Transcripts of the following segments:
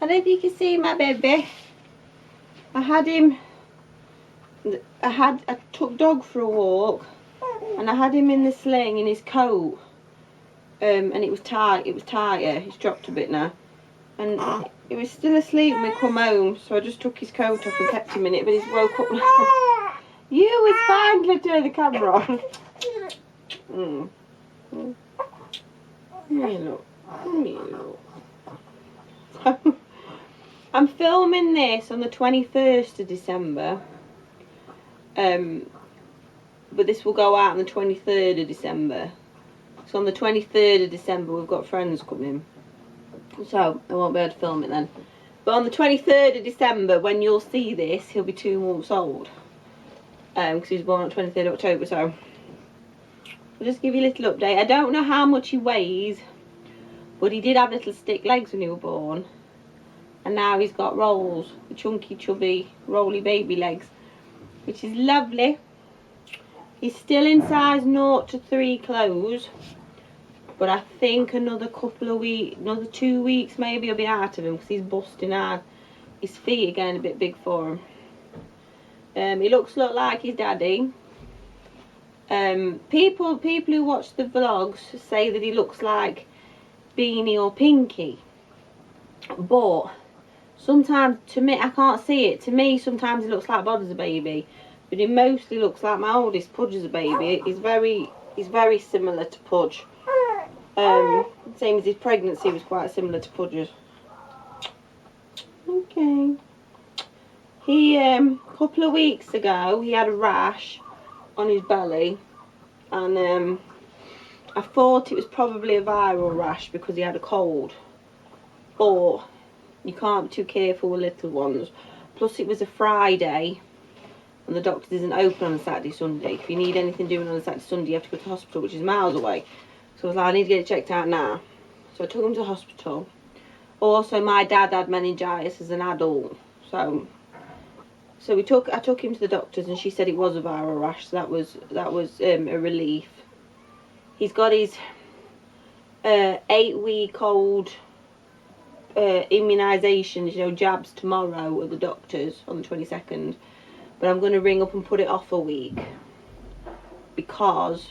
don't know if you can see my baby. I took Dog for a walk, and I had him in the sling in his coat, and it was tighter. He's dropped a bit now, and he was still asleep when we come home, so I just took his coat off and kept him in it, but he's woke up now. You was fine to turn the camera on. Look. I'm filming this on the 21st of December, but this will go out on the 23rd of December. So on the 23rd of December we've got friends coming, so I won't be able to film it then. But on the 23rd of December, when you'll see this, he'll be 2 months old, because he was born on 23rd of October, so I'll just give you a little update. I don't know how much he weighs, but he did have little stick legs when he was born, and now he's got rolls, chunky, chubby, rolly baby legs, which is lovely. He's still in size 0 to 3 clothes, but I think another 2 weeks maybe I'll be out of him, because he's busting out. His feet are getting a bit big for him. He looks a lot like his daddy. People who watch the vlogs say that he looks like Beanie or Pinky, but sometimes, to me, I can't see it. To me, sometimes he looks like Bod as a baby, but he mostly looks like my oldest, Pudge, as a baby. He's very similar to Pudge. Same as his pregnancy was quite similar to Pudge's. Okay. He a couple of weeks ago he had a rash on his belly, and I thought it was probably a viral rash because he had a cold, but you can't be too careful with little ones. Plus it was a Friday and the doctor isn't open on a Saturday, Sunday. If you need anything doing on a Saturday, Sunday, you have to go to the hospital, which is miles away. So I was like, I need to get it checked out now. So I took him to the hospital. Also, my dad had meningitis as an adult, so I took him to the doctors, and she said it was a viral rash. So that was a relief. He's got his 8-week-old immunisations, jabs tomorrow at the doctor's on the 22nd. But I'm going to ring up and put it off a week because,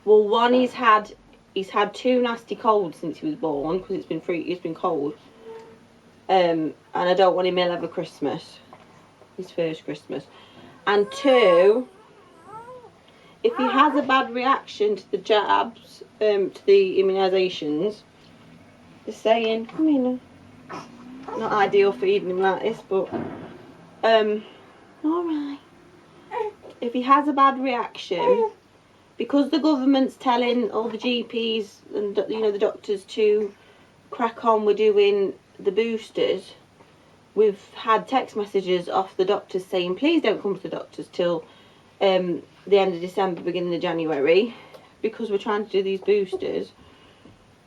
well, one, he's had 2 nasty colds since he was born, because it's been cold. And I don't want him ill over Christmas, his first Christmas. And 2, if he has a bad reaction to the jabs, to the immunisations, they're saying, come here now. Not ideal for eating him like this, but alright. If he has a bad reaction, because the government's telling all the GPs and the doctors to crack on with doing the boosters, we've had text messages off the doctors saying please don't come to the doctors till the end of December, beginning of January, because we're trying to do these boosters.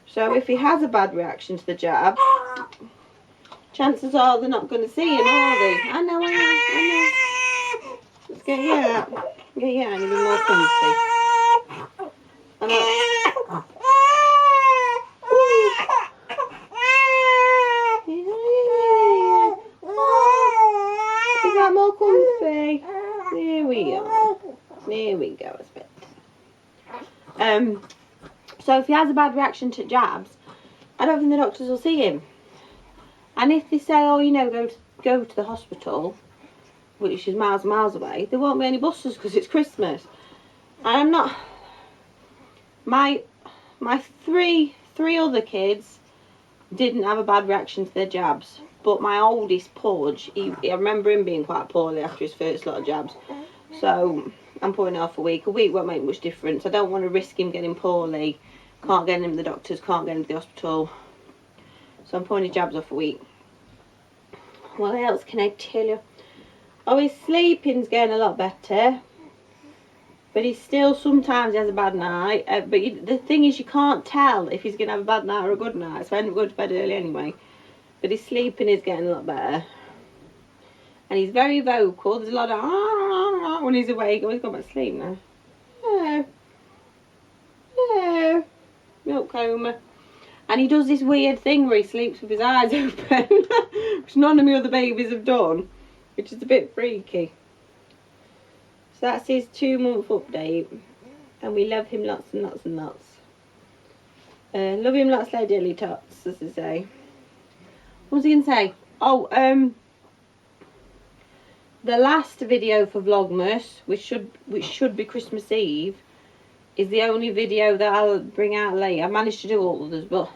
So if he has a bad reaction to the jab, chances are they're not going to see him, are they? I know. Let's get you out. Get you out and be more comfy. Is that more comfy? There we are. There we go. It's better. So if he has a bad reaction to jabs, I don't think the doctors will see him. And if they say, oh, go to the hospital, which is miles and miles away, there won't be any buses because it's Christmas. And I'm not. My 3 other kids didn't have a bad reaction to their jabs, but my oldest, Pudge, I remember him being quite poorly after his first lot of jabs. So I'm putting it off a week. A week won't make much difference. I don't want to risk him getting poorly. Can't get him to the doctors, can't get him to the hospital. So I'm putting his jabs off a week. What else can I tell you? Oh, his sleeping's getting a lot better. But he's still, sometimes he has a bad night. But the thing is, you can't tell if he's going to have a bad night or a good night. So I end up going to bed early anyway. But his sleeping is getting a lot better. And he's very vocal. There's a lot of when he's awake. Oh, he's gone back to sleep now. Hello. Hello. Milk coma. And he does this weird thing where he sleeps with his eyes open, which none of my other babies have done, which is a bit freaky. So that's his 2-month update, and we love him lots and lots and lots. Love him lots like dilly tots, as they say. What was I going to say? Oh, the last video for Vlogmas, which should be Christmas Eve, is the only video that I'll bring out late. I managed to do all others, but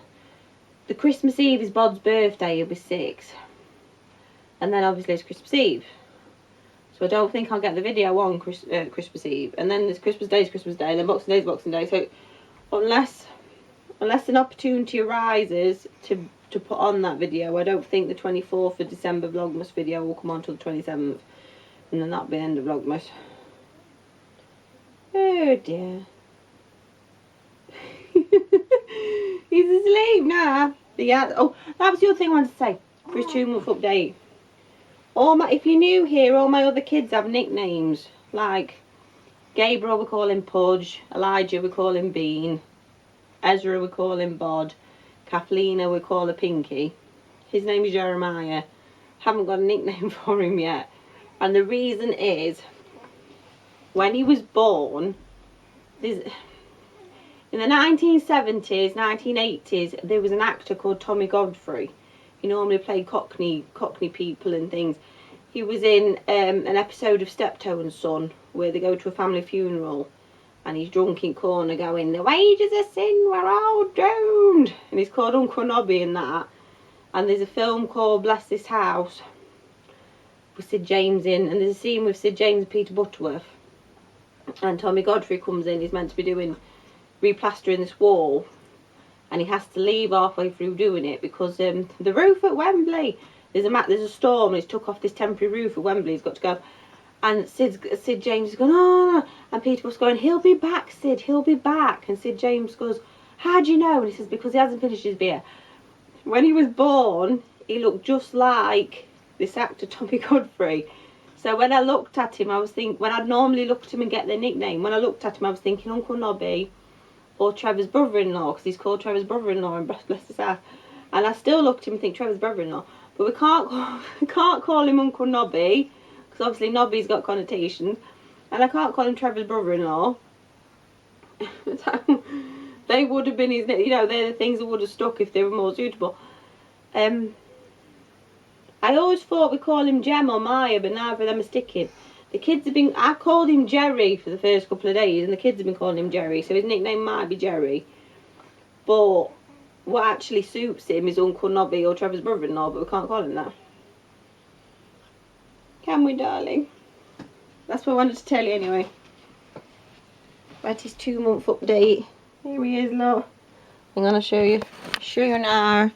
the Christmas Eve is Bod's birthday. He'll be 6, and then obviously it's Christmas Eve. So I don't think I'll get the video on Christmas Eve, and then there's Christmas Day, and then Boxing Day is Boxing Day. So unless an opportunity arises to put on that video, I don't think the 24th of December Vlogmas video will come on till the 27th, and then that'll be the end of Vlogmas. Oh dear. He's asleep now. Yeah. Oh, that was the other thing I wanted to say for his 2-month update. If you're new here, all my other kids have nicknames. Like Gabriel, we call him Pudge. Elijah, we call him Bean. Ezra, we call him Bod. Kathleen, we call her Pinky. His name is Jeremiah. Haven't got a nickname for him yet. And the reason is, when he was born, in the 1970s, 1980s, there was an actor called Tommy Godfrey. He normally played Cockney people and things. He was in an episode of Steptoe and Son, where they go to a family funeral, and he's drunk in corner going, "The wages of sin, we're all doomed." And he's called Uncle Nobby in that. And there's a film called Bless This House with Sid James in, and there's a scene with Sid James and Peter Butterworth. And Tommy Godfrey comes in. He's meant to be replastering this wall, and he has to leave halfway through doing it because the roof at Wembley, there's a storm, and it's took off this temporary roof at Wembley. He's got to go, and Sid James is going, "Oh," and Peter was going, "He'll be back, Sid, he'll be back." And Sid James goes, "How do you know?" And he says, "Because he hasn't finished his beer." When he was born, he looked just like this actor Tommy Godfrey. So when I looked at him, I was thinking, when I'd normally look at him and get their nickname, when I looked at him, I was thinking Uncle Nobby or Trevor's brother-in-law, because he's called Trevor's brother-in-law in Bless This House. And I still looked at him and think Trevor's brother-in-law, but we can't call him Uncle Nobby, because obviously Nobby's got connotations, and I can't call him Trevor's brother-in-law. So they would have been his, they're the things that would have stuck if they were more suitable. I always thought we call him Jem or Maya, but neither of them are sticking. The kids have been, I called him Jerry for the first couple of days, and the kids have been calling him Jerry, so his nickname might be Jerry. But what actually suits him is Uncle Nobby or Trevor's brother-in-law, but we can't call him that. Can we, darling? That's what I wanted to tell you anyway. Right, his 2-month update. Here he is, look. I'm gonna show you now.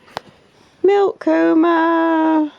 Milk coma.